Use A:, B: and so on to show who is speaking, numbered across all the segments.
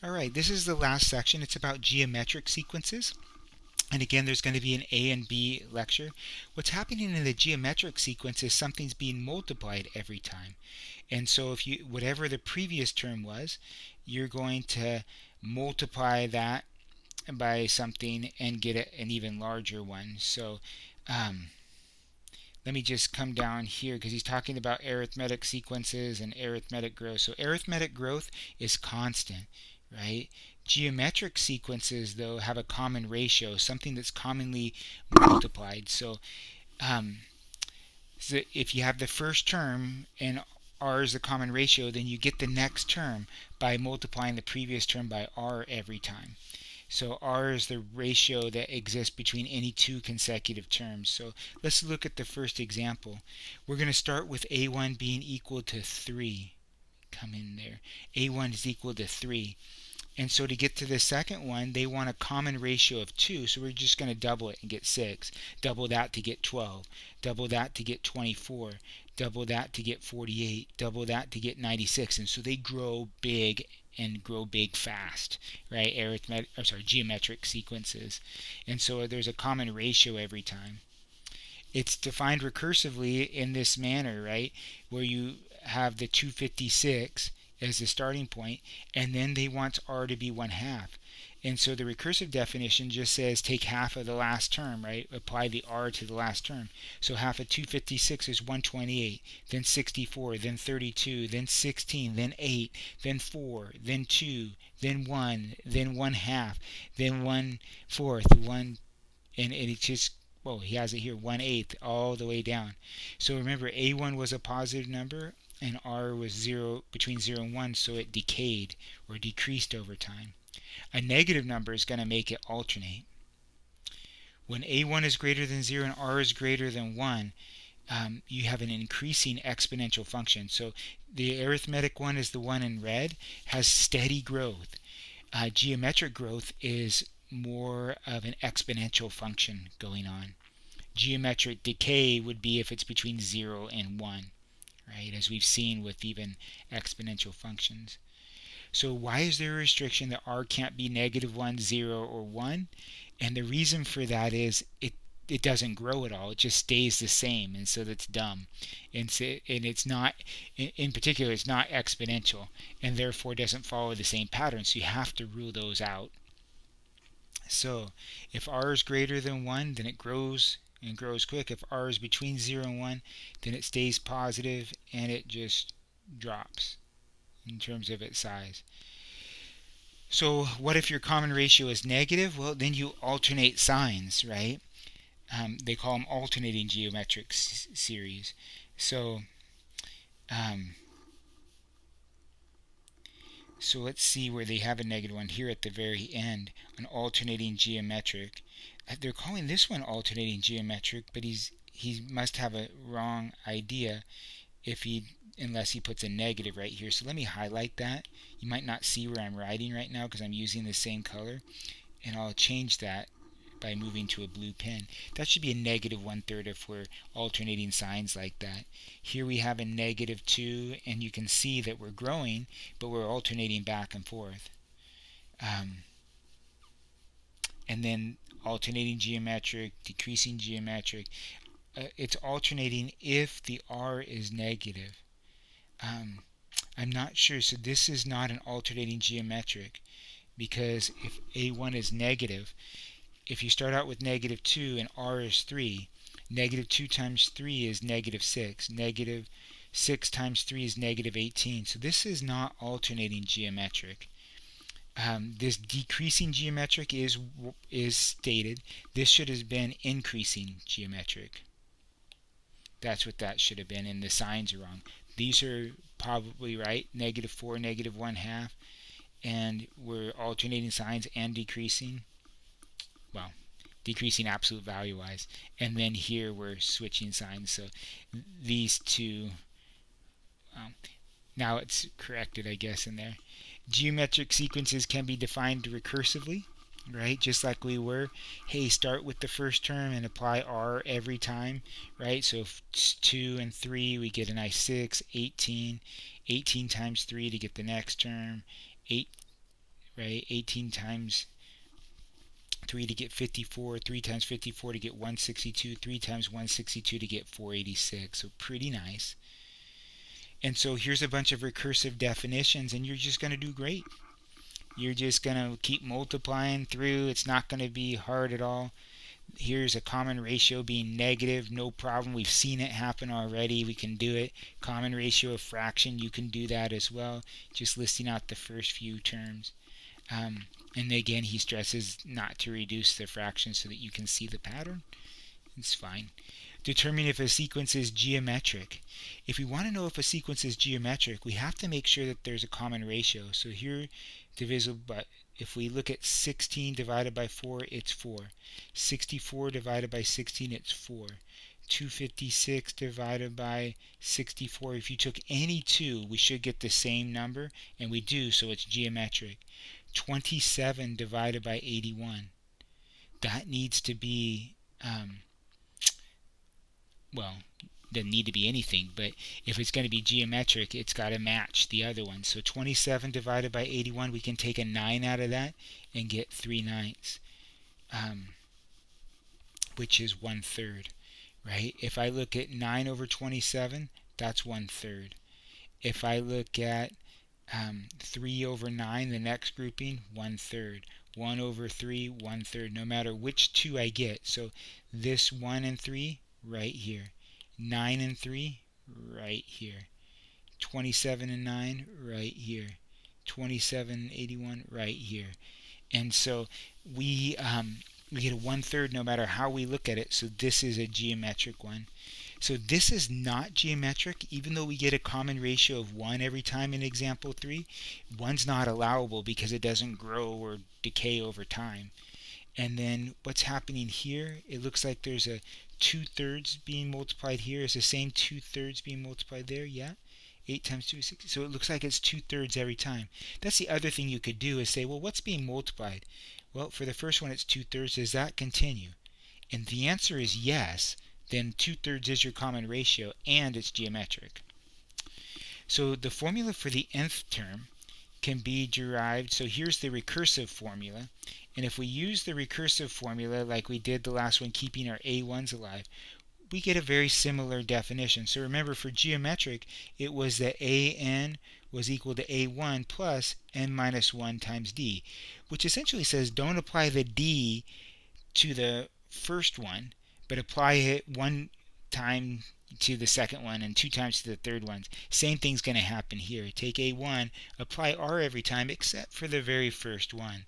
A: Alright, this is the last section. It's about geometric sequences. And again, there's going to be an A and B lecture. What's happening in the geometric sequence is something's being multiplied every time. And so if you, whatever the previous term was, you're going to multiply that by something and get an even larger one. So um, let me just come down here because he's talking about arithmetic sequences and arithmetic growth. So arithmetic growth is constant, right? Geometric sequences, though, have a common ratio, something that's commonly multiplied. Um, so if you have the first term and r is the common ratio, then you get the next term by multiplying the previous term by r every time. So r is the ratio that exists between any two consecutive terms. So let's look at the first example. We're going to start with a1 being equal to 3. Come in there. a1 is equal to 3. And so to get to the second one, they want a common ratio of 2. So we're just going to double it and get 6. Double that to get 12. Double that to get 24. Double that to get 48. Double that to get 96. And so they grow big and grow big fast, right? Geometric sequences. And so there's a common ratio every time. It's defined recursively in this manner, right? Where you have the 256 as the starting point, and then they want r to be 1/2. And so the recursive definition just says take half of the last term, right? Apply the r to the last term. So half of 256 is 128, then 64, then 32, then 16, then 8, then 4, then 2, then 1, then 1/2, then 1/4, and it just, well, he has it here, 1/8, all the way down. So remember, a1 was a positive number, and r was 0, between 0 and 1, so it decayed or decreased over time. A negative number is going to make it alternate. When a1 is greater than 0 and r is greater than 1, you have an increasing exponential function. So the arithmetic one is the one in red, has steady growth. Geometric growth is more of an exponential function going on. Geometric decay would be if it's between 0 and 1, right? As we've seen with even exponential functions. So why is there a restriction that r can't be -1, 0, or 1? And the reason for that is it doesn't grow at all. It just stays the same, and so that's dumb. And it's not, in particular, it's not exponential, and therefore doesn't follow the same pattern. So you have to rule those out. So if r is greater than 1, then it grows and grows quick. If r is between 0 and 1, then it stays positive and it just drops in terms of its size. So what if your common ratio is negative? Well, then you alternate signs, right? They call them alternating geometric series. So um, so let's see where they have a -1 here at the very end, an alternating geometric. They're calling this one alternating geometric, but he must have a wrong idea if he unless he puts a negative right here. So let me highlight that. You might not see where I'm writing right now because I'm using the same color, and I'll change that by moving to a blue pen. That should be a -1/3 if we're alternating signs like that. Here we have a -2, and you can see that we're growing, but we're alternating back and forth. And then alternating geometric, decreasing geometric. It's alternating if the r is negative. I'm not sure, so this is not an alternating geometric, because if a1 is negative, if you start out with -2 and r is 3, -2 times 3 is -6, -6 times 3 is -18. So this is not alternating geometric. This decreasing geometric is stated. This should have been increasing geometric. That's what that should have been, and the signs are wrong. These are probably right, -4, -1/2, and we're alternating signs and decreasing. Well, decreasing absolute value wise, and then here we're switching signs. So these two, now it's corrected, I guess, in there. Geometric sequences can be defined recursively, right? Just like we were. Hey, start with the first term and apply r every time, right? So if it's 2 and 3, we get a nice 6, 18. 18 times 3 to get the next term, 8, right? 18 times 3 to get 54, 3 times 54 to get 162, 3 times 162 to get 486. So pretty nice. And so here's a bunch of recursive definitions, and you're just going to do great. You're just going to keep multiplying through. It's not going to be hard at all. Here's a common ratio being negative, no problem. We've seen it happen already. We can do it. Common ratio of fraction, you can do that as well. Just listing out the first few terms. And again, he stresses not to reduce the fraction so that you can see the pattern. It's fine. Determine if a sequence is geometric. If we want to know if a sequence is geometric, we have to make sure that there's a common ratio. So here, divisible by, if we look at 16 divided by 4, it's 4. 64 divided by 16, it's 4. 256 divided by 64. If you took any two, we should get the same number, and we do, so it's geometric. 27 divided by 81. That needs to be, well, doesn't need to be anything, but if it's going to be geometric, it's got to match the other one. So 27 divided by 81, we can take a 9 out of that and get 3/9, which is 1/3, right? If I look at 9 over 27, that's 1/3. If I look at 3 over 9, the next grouping, 1/3. 1 over 3, 1/3, no matter which two I get. So this 1 and 3, right here. 9 and 3, right here. 27 and 9, right here. 27 and 81, right here. And so we get a 1/3 no matter how we look at it. So this is a geometric one. So this is not geometric, even though we get a common ratio of 1 every time in example 3. 1's not allowable because it doesn't grow or decay over time. And then what's happening here, it looks like there's a 2/3 being multiplied here. Is the same 2/3 being multiplied there? Yeah. 8 times 2 is 60. So it looks like it's 2/3 every time. That's the other thing you could do is say, well, what's being multiplied? Well, for the first one, it's 2/3. Does that continue? And the answer is yes. Then 2/3 is your common ratio, and it's geometric. So the formula for the nth term can be derived. So here's the recursive formula. And if we use the recursive formula like we did the last one, keeping our a1's alive, we get a very similar definition. So remember, for geometric, it was that an was equal to a1 plus n minus 1 times d, which essentially says don't apply the d to the first one, but apply it one time to the second one and 2 times to the third one. Same thing's going to happen here. Take a1, apply r every time except for the very first one.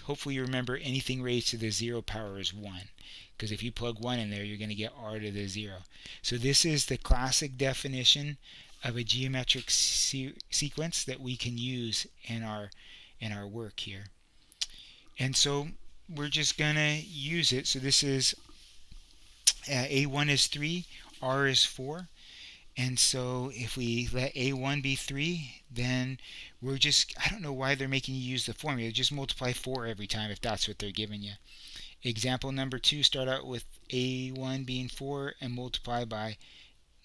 A: Hopefully you remember anything raised to the 0 power is 1, because if you plug 1 in there, you're going to get r to the 0. So this is the classic definition of a geometric sequence that we can use in our work here. And so we're just going to use it. So this is a1 is 3, r is 4. And so if we let a1 be 3, then we're just, I don't know why they're making you use the formula. Just multiply 4 every time if that's what they're giving you. Example number 2, start out with a1 being 4 and multiply by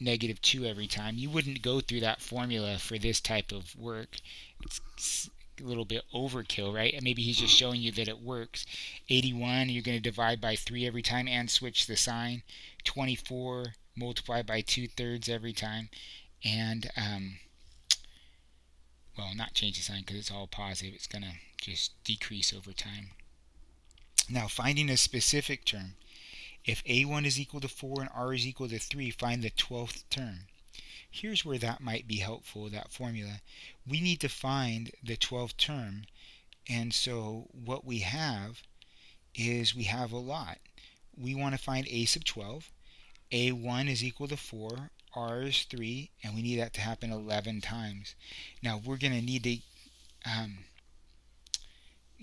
A: -2 every time. You wouldn't go through that formula for this type of work. It's a little bit overkill, right? And maybe he's just showing you that it works. 81, you're going to divide by 3 every time and switch the sign. 24, multiply by 2/3 every time. And, well, not change the sign because it's all positive. It's going to just decrease over time. Now, finding a specific term. If a1 is equal to 4 and r is equal to 3, find the 12th term. Here's where that might be helpful, that formula. We need to find the 12th term, and so what we have is we have a lot. We want to find a sub 12. a1 is equal to 4, r is 3, and we need that to happen 11 times. Now we're going to need to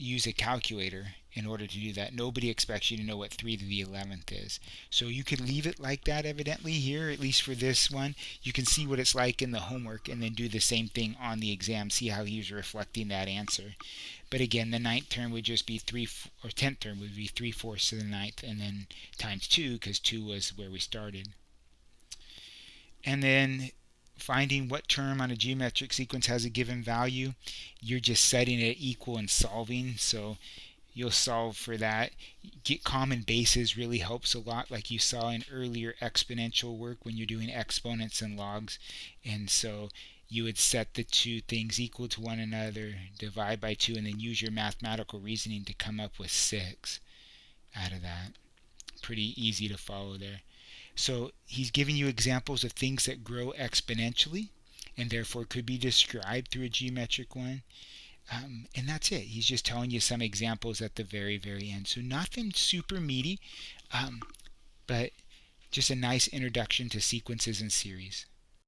A: use a calculator in order to do that. Nobody expects you to know what 3 to the 11th is. So you could leave it like that evidently here, at least for this one. You can see what it's like in the homework and then do the same thing on the exam. See how he's reflecting that answer. But again, the 9th term would just be 10th term would be 3/4 to the 9th, and then times 2, because 2 was where we started. And then finding what term on a geometric sequence has a given value, you're just setting it equal and solving. So you'll solve for that. Get common bases really helps a lot, like you saw in earlier exponential work when you're doing exponents and logs. And so you would set the two things equal to one another, divide by 2, and then use your mathematical reasoning to come up with 6 out of that. Pretty easy to follow there. So he's giving you examples of things that grow exponentially and therefore could be described through a geometric one. And that's it. He's just telling you some examples at the very, very end. So nothing super meaty, but just a nice introduction to sequences and series.